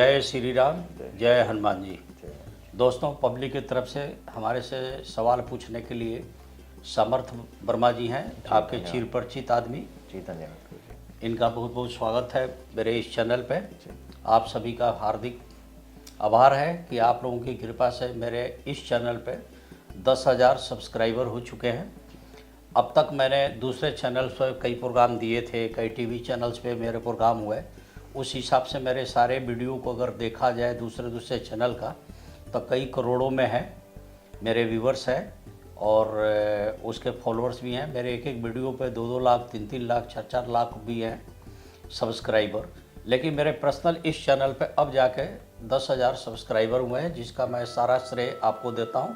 जय श्री राम, जय हनुमान जी। दोस्तों, पब्लिक की तरफ से हमारे से सवाल पूछने के लिए समर्थ वर्मा जी हैं, आपके चिर परिचित आदमी। जी धन्यवाद। इनका बहुत बहुत स्वागत है मेरे इस चैनल पे। आप सभी का हार्दिक आभार है कि आप लोगों की कृपा से मेरे इस चैनल पे 10,000 सब्सक्राइबर हो चुके हैं। अब तक मैंने दूसरे चैनल्स पर कई प्रोग्राम दिए थे, कई टीवी चैनल्स पे मेरे प्रोग्राम हुए। उस हिसाब से मेरे सारे वीडियो को अगर देखा जाए दूसरे चैनल का, तो कई करोड़ों में है मेरे व्यूवर्स हैं और उसके फॉलोअर्स भी हैं। मेरे एक एक वीडियो पे 2-2 लाख, 3-3 लाख, 4-4 लाख भी हैं सब्सक्राइबर। लेकिन मेरे पर्सनल इस चैनल पे अब जाके 10,000 सब्सक्राइबर हुए हैं, जिसका मैं सारा श्रेय आपको देता हूं।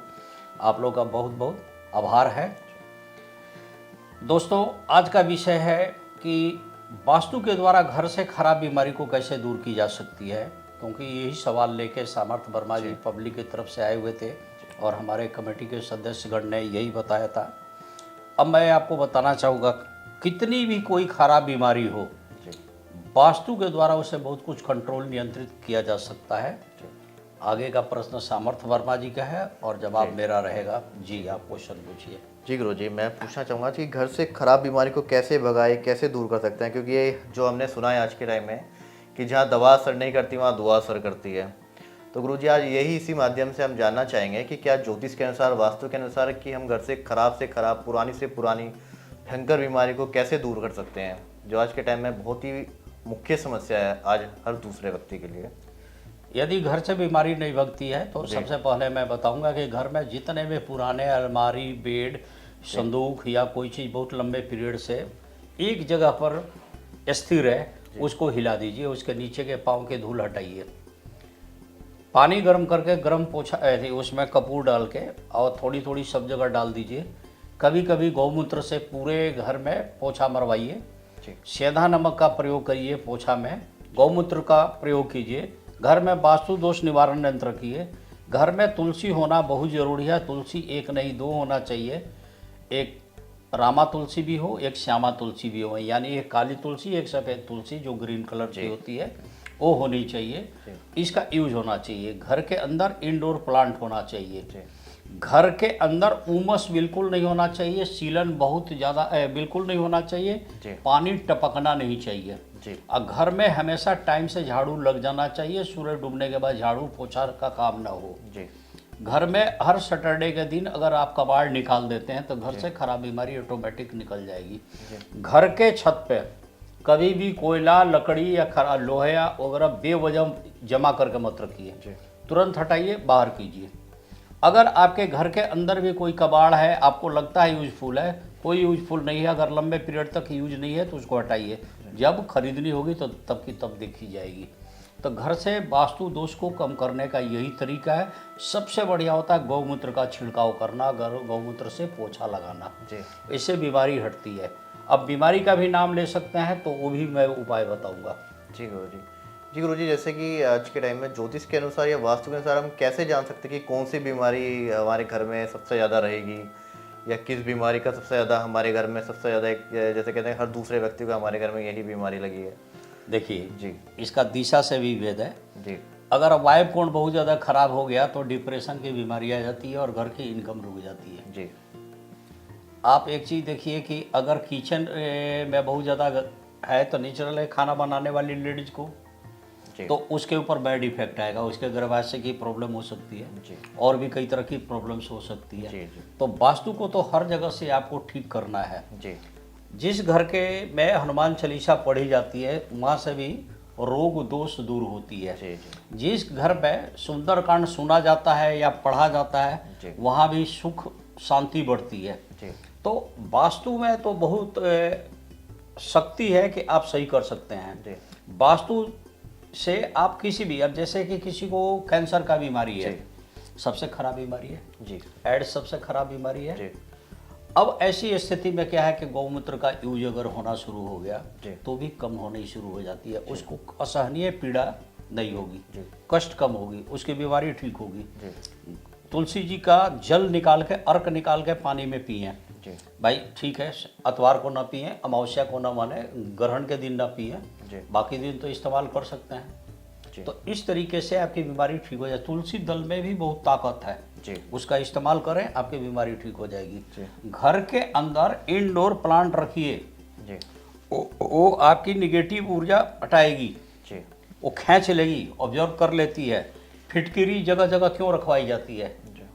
आप लोग का बहुत बहुत आभार है। दोस्तों, आज का विषय है कि वास्तु के द्वारा घर से खराब बीमारी को कैसे दूर की जा सकती है, क्योंकि यही सवाल लेके समर्थ वर्मा जी पब्लिक की तरफ से आए हुए थे और हमारे कमेटी के सदस्यगण ने यही बताया था। अब मैं आपको बताना चाहूँगा, कितनी भी कोई खराब बीमारी हो, वास्तु के द्वारा उसे बहुत कुछ कंट्रोल, नियंत्रित किया जा सकता है। आगे का प्रश्न समर्थ वर्मा जी का है और जवाब मेरा रहेगा। जी, आप क्वेश्चन पूछिए। जी गुरु जी, मैं पूछना चाहूँगा कि घर से खराब बीमारी को कैसे भगाए, कैसे दूर कर सकते हैं, क्योंकि ये जो हमने सुना है आज के टाइम में कि जहाँ दवा असर नहीं करती वहाँ दुआ असर करती है। तो गुरु जी, आज यही इसी माध्यम से हम जानना चाहेंगे कि क्या ज्योतिष के अनुसार, वास्तु के अनुसार, कि हम घर से खराब, पुरानी से पुरानी भयंकर बीमारी को कैसे दूर कर सकते हैं, जो आज के टाइम में बहुत ही मुख्य समस्या है आज हर दूसरे व्यक्ति के लिए। यदि घर से बीमारी नहीं भगती है तो सबसे पहले मैं बताऊंगा कि घर में जितने भी पुराने अलमारी, बेड, संदूक या कोई चीज़ बहुत लंबे पीरियड से एक जगह पर स्थिर है, उसको हिला दीजिए। उसके नीचे के पाँव के धूल हटाइए। पानी गर्म करके गर्म पोछा उसमें कपूर डाल के और थोड़ी थोड़ी सब जगह डाल दीजिए। कभी कभी गौमूत्र से पूरे घर में पोछा मरवाइए। सेंधा नमक का प्रयोग करिए पोछा में, गौमूत्र का प्रयोग कीजिए। घर में वास्तु दोष निवारण यंत्र रखिए। घर में तुलसी होना बहुत ज़रूरी है। तुलसी एक नहीं, 2 होना चाहिए। एक रामा तुलसी भी हो, एक श्यामा तुलसी भी हो, यानी एक काली तुलसी, एक सफ़ेद तुलसी जो ग्रीन कलर की होती है, वो होनी चाहिए। इसका यूज होना चाहिए। घर के अंदर इंडोर प्लांट होना चाहिए। घर के अंदर उमस बिल्कुल नहीं होना चाहिए। सीलन बहुत ज़्यादा बिल्कुल नहीं होना चाहिए। पानी टपकना नहीं चाहिए। और घर में हमेशा टाइम से झाड़ू लग जाना चाहिए। सूरज डूबने के बाद झाड़ू पोछा का काम ना हो। घर में हर सैटरडे के दिन अगर आप कबाड़ निकाल देते हैं तो घर से खराब बीमारी ऑटोमेटिक निकल जाएगी। घर के छत पे कभी भी कोयला, लकड़ी या खराब लोहा वगैरह बेवजह जमा करके मत रखिए। तुरंत हटाइए, बाहर कीजिए। अगर आपके घर के अंदर भी कोई कबाड़ है, आपको लगता है यूजफुल है, कोई यूजफुल नहीं है, अगर लंबे पीरियड तक यूज नहीं है तो उसको हटाइए। जब खरीदनी होगी तो तब की तब देखी जाएगी। तो घर से वास्तु दोष को कम करने का यही तरीका है। सबसे बढ़िया होता है गौमूत्र का छिड़काव करना, गौमूत्र से पोछा लगाना। इससे बीमारी हटती है। अब बीमारी का भी नाम ले सकते हैं तो वो भी मैं उपाय बताऊंगा। जी गुरु जी। जी गुरु जी, जैसे कि आज के टाइम में ज्योतिष के अनुसार या वास्तु के अनुसार हम कैसे जान सकते हैं कि कौन सी बीमारी हमारे घर में सबसे ज़्यादा रहेगी, या किस बीमारी का सबसे ज़्यादा हमारे घर में सबसे ज़्यादा, जैसे कहते हैं हर दूसरे व्यक्ति को हमारे घर में यही बीमारी लगी है। देखिए जी, इसका दिशा से भी भेद है। जी, अगर वायु कोण बहुत ज़्यादा खराब हो गया तो डिप्रेशन की बीमारी आ जाती है और घर की इनकम रुक जाती है। जी, आप एक चीज़ देखिए कि अगर किचन में बहुत ज़्यादा है तो नेचुरल है, खाना बनाने वाली लेडीज को तो उसके ऊपर बैड इफेक्ट आएगा। उसके गर्भाशय की प्रॉब्लम हो सकती है और भी कई तरह की प्रॉब्लम्स हो सकती है। तो वास्तु को तो हर जगह से आपको ठीक करना है। जिस घर के में हनुमान चालीसा पढ़ी जाती है वहाँ से भी रोग दोष दूर होती है। जिस घर में सुंदरकांड सुना जाता है या पढ़ा जाता है वहाँ भी सुख शांति बढ़ती है। तो वास्तु में तो बहुत शक्ति है कि आप सही कर सकते हैं। वास्तु से आप किसी भी, अब जैसे कि किसी को कैंसर का बीमारी है, सबसे खराब बीमारी है। एड्स सबसे खराब बीमारी है। अब ऐसी स्थिति में क्या है कि गौमूत्र का यूज अगर होना शुरू हो गया तो भी कम होनी शुरू हो जाती है। उसको असहनीय पीड़ा नहीं होगी, कष्ट कम होगी, उसकी बीमारी ठीक होगी। तुलसी जी का जल निकाल के, अर्क निकाल के पानी में पिए भाई, ठीक है। अतवार को ना पिए, अमावस्या को ना, माने ग्रहण के दिन ना पिए, बाकी दिन तो इस्तेमाल कर सकते हैं। जी। तो इस तरीके से आपकी बीमारी ठीक हो जाए। तुलसी दल में भी बहुत ताकत है जी। उसका इस्तेमाल करें, आपकी बीमारी ठीक हो जाएगी। जी। घर के अंदर इंडोर प्लांट रखिए, जी। वो आपकी निगेटिव ऊर्जा हटाएगी, जी। वो खींच लेगी, ऑब्जर्व कर लेती है। फिटकिरी जगह जगह क्यों रखवाई जाती है? जी।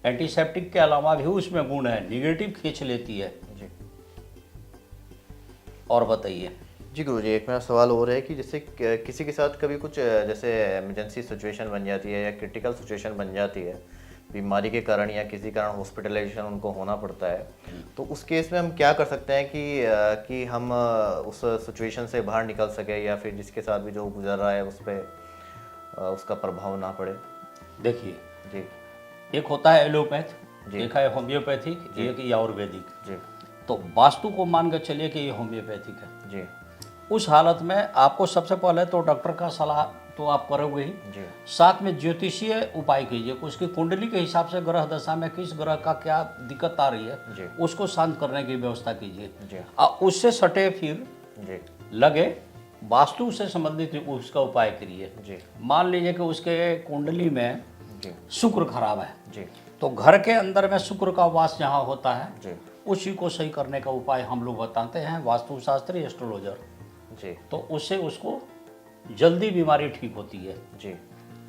एंटीसेप्टिक के अलावा भी उसमें गुण है, निगेटिव खींच लेती है। जी। और बताइए। जी गुरुजी, एक मेरा सवाल और है कि जैसे किसी के साथ कभी कुछ जैसे इमरजेंसी सिचुएशन बन जाती है या क्रिटिकल सिचुएशन बन जाती है बीमारी के कारण या किसी कारण हॉस्पिटलाइजेशन उनको होना पड़ता है, तो उस केस में हम क्या कर सकते हैं कि हम उस सिचुएशन से बाहर निकल सके या फिर जिसके साथ भी जो गुजर रहा है उस पर उसका प्रभाव ना पड़े? देखिए, जी। एक होता है एलोपैथ, जी। एक है होम्योपैथिक, एक ये आयुर्वेदिक। जी। तो वास्तु को मान कर चलिए कि ये होम्योपैथिक है। जी। उस हालत में आपको सबसे पहले तो डॉक्टर का सलाह तो आप करोगे ही, जी। साथ में ज्योतिषीय उपाय कीजिए। उसकी कुंडली के हिसाब से ग्रह दशा में किस ग्रह का क्या दिक्कत आ रही जी। है उसको शांत करने की व्यवस्था कीजिए। जी। उससे सटे फिर जी। लगे वास्तु से संबंधित उसका उपाय करिए। जी। मान लीजिए कि उसके कुंडली में जी। शुक्र खराब है, जी। तो घर के अंदर में शुक्र का वास जहाँ होता है जी। उसी को सही करने का उपाय हम लोग बताते हैं, वास्तुशास्त्री एस्ट्रोलॉजर। जी। तो उससे उसको जल्दी बीमारी ठीक होती है। जी।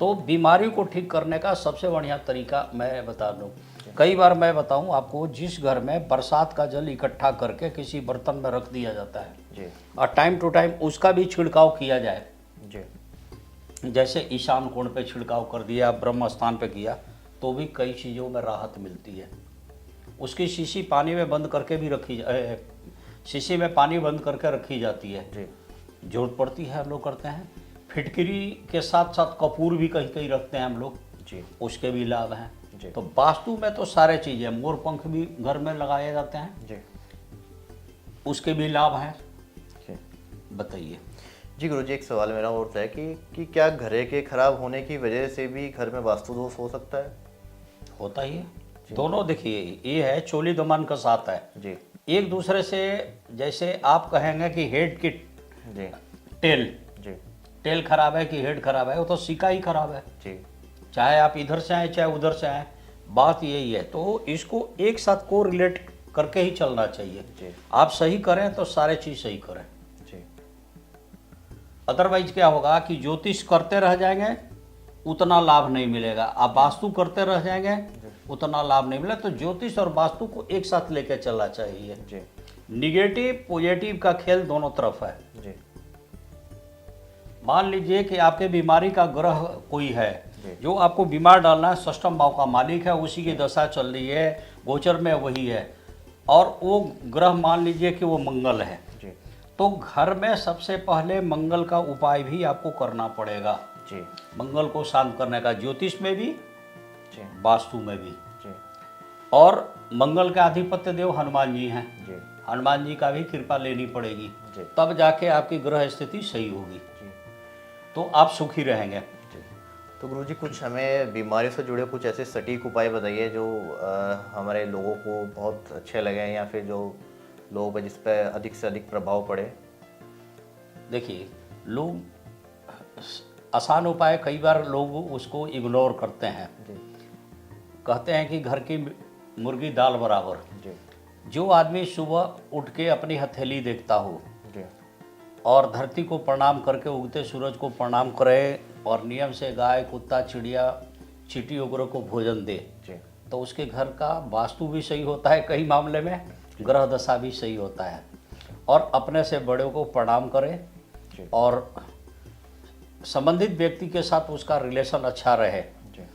तो बीमारी को ठीक करने का सबसे बढ़िया तरीका मैं बता दूं। कई बार मैं बताऊं आपको, जिस घर में बरसात का जल इकट्ठा करके किसी बर्तन में रख दिया जाता है जी। और टाइम टू टाइम उसका भी छिड़काव किया जाए, जी। जैसे ईशान कोण पे छिड़काव कर दिया, ब्रह्म स्थान पे किया, तो भी कई चीज़ों में राहत मिलती है। उसकी शीशी पानी में बंद करके भी शीशी में पानी बंद करके रखी जाती है। जी। जरूरत पड़ती है हम लोग करते हैं। फिटकरी के साथ साथ कपूर भी कहीं कहीं रखते हैं हम लोग, जी। उसके भी लाभ हैं। जी। तो वास्तु में तो सारे चीज़ें, मोर पंख भी घर में लगाए जाते हैं, जी। उसके भी लाभ हैं। जी। बताइए। जी गुरुजी, एक सवाल मेरा और था कि क्या घरे के खराब होने की वजह से भी घर में वास्तु दोष हो सकता है? होता ही है दोनों। देखिए, ये है चोली दमन का साथ है। जी। एक दूसरे से, जैसे आप कहेंगे कि हेड की जी। Tell G. टेल खराब है कि हेड खराब है, वो तो सिक्का ही खराब है। जी। चाहे आप इधर से आए चाहे उधर से आए, बात यही है। तो इसको एक साथ को रिलेट करके ही चलना चाहिए। जी। आप सही करें तो सारे चीज़ सही करें, जी। अदरवाइज क्या होगा कि ज्योतिष करते रह जाएंगे, उतना लाभ नहीं मिलेगा। आप वास्तु करते रह जाएंगे, उतना लाभ नहीं मिलेगा। तो ज्योतिष और वास्तु को एक साथ लेके चलना चाहिए। जी। निगेटिव पॉजिटिव का खेल दोनों तरफ है। जी। मान लीजिए कि आपके बीमारी का ग्रह कोई है जी। जो आपको बीमार डालना है, षष्ठम भाव का मालिक है, उसी की दशा चल रही है, गोचर में वही है, और वो ग्रह मान लीजिए कि वो मंगल है, जी। तो घर में सबसे पहले मंगल का उपाय भी आपको करना पड़ेगा। जी। मंगल को शांत करने का, ज्योतिष में भी, जी। वास्तु में भी। जी। और मंगल के आधिपत्य देव हनुमान जी हैं, जी। हनुमान जी का भी कृपा लेनी पड़ेगी, जी। तब जाके आपकी ग्रह स्थिति सही होगी, जी। तो आप सुखी रहेंगे। जी। तो गुरुजी, कुछ हमें बीमारी से जुड़े कुछ ऐसे सटीक उपाय बताइए जो हमारे लोगों को बहुत अच्छे लगे या फिर जो लोगों पर जिस पर अधिक से अधिक प्रभाव पड़े। देखिए, लोग आसान उपाय कई बार लोग उसको इग्नोर करते हैं। जी। कहते हैं कि घर की मुर्गी दाल बराबर। जी। जो आदमी सुबह उठ के अपनी हथेली देखता हो जी। और धरती को प्रणाम करके उगते सूरज को प्रणाम करे और नियम से गाय, कुत्ता, चिड़िया, चींटी वगैरह को भोजन दे, जी। तो उसके घर का वास्तु भी सही होता है, कई मामले में ग्रह दशा भी सही होता है। और अपने से बड़े को प्रणाम करे जी। और संबंधित व्यक्ति के साथ उसका रिलेशन अच्छा रहे, जी।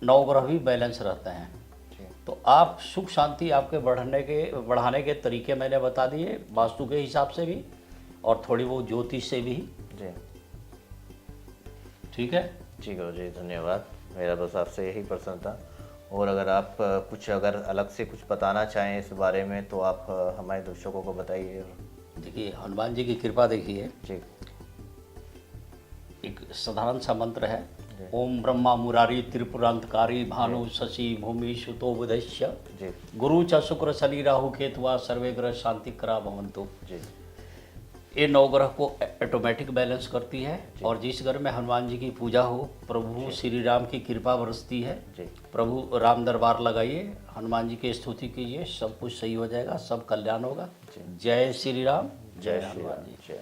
नवग्रह भी बैलेंस रहते हैं। जी। तो आप सुख शांति आपके बढ़ाने के तरीके मैंने बता दिए, वास्तु के हिसाब से भी और थोड़ी बहुत ज्योतिष से भी। जी। ठीक है जी गुरुजी, धन्यवाद। मेरा बस आपसे यही प्रश्न था, और अगर आप कुछ अगर अलग से कुछ बताना चाहें इस बारे में तो आप हमारे दर्शकों को बताइए। देखिए, हनुमान जी की कृपा देखिए, जी। एक साधारण सा मंत्र है, जी। ओम ब्रह्मा मुरारी त्रिपुरांतकारी भानु शशि भूमि सुतो बुधश्य जी। गुरु च शुक्र शनि राहु केतुआ सर्वे ग्रह शांति करा भवन्तु। जी। ये नवग्रह को ऑटोमेटिक बैलेंस करती है। और जिस घर में हनुमान जी की पूजा हो, प्रभु श्री राम की कृपा बरसती है। प्रभु राम दरबार लगाइए, हनुमान जी की स्तुति कीजिए, सब कुछ सही हो जाएगा, सब कल्याण होगा। जय श्री राम, जय हनुमान जी।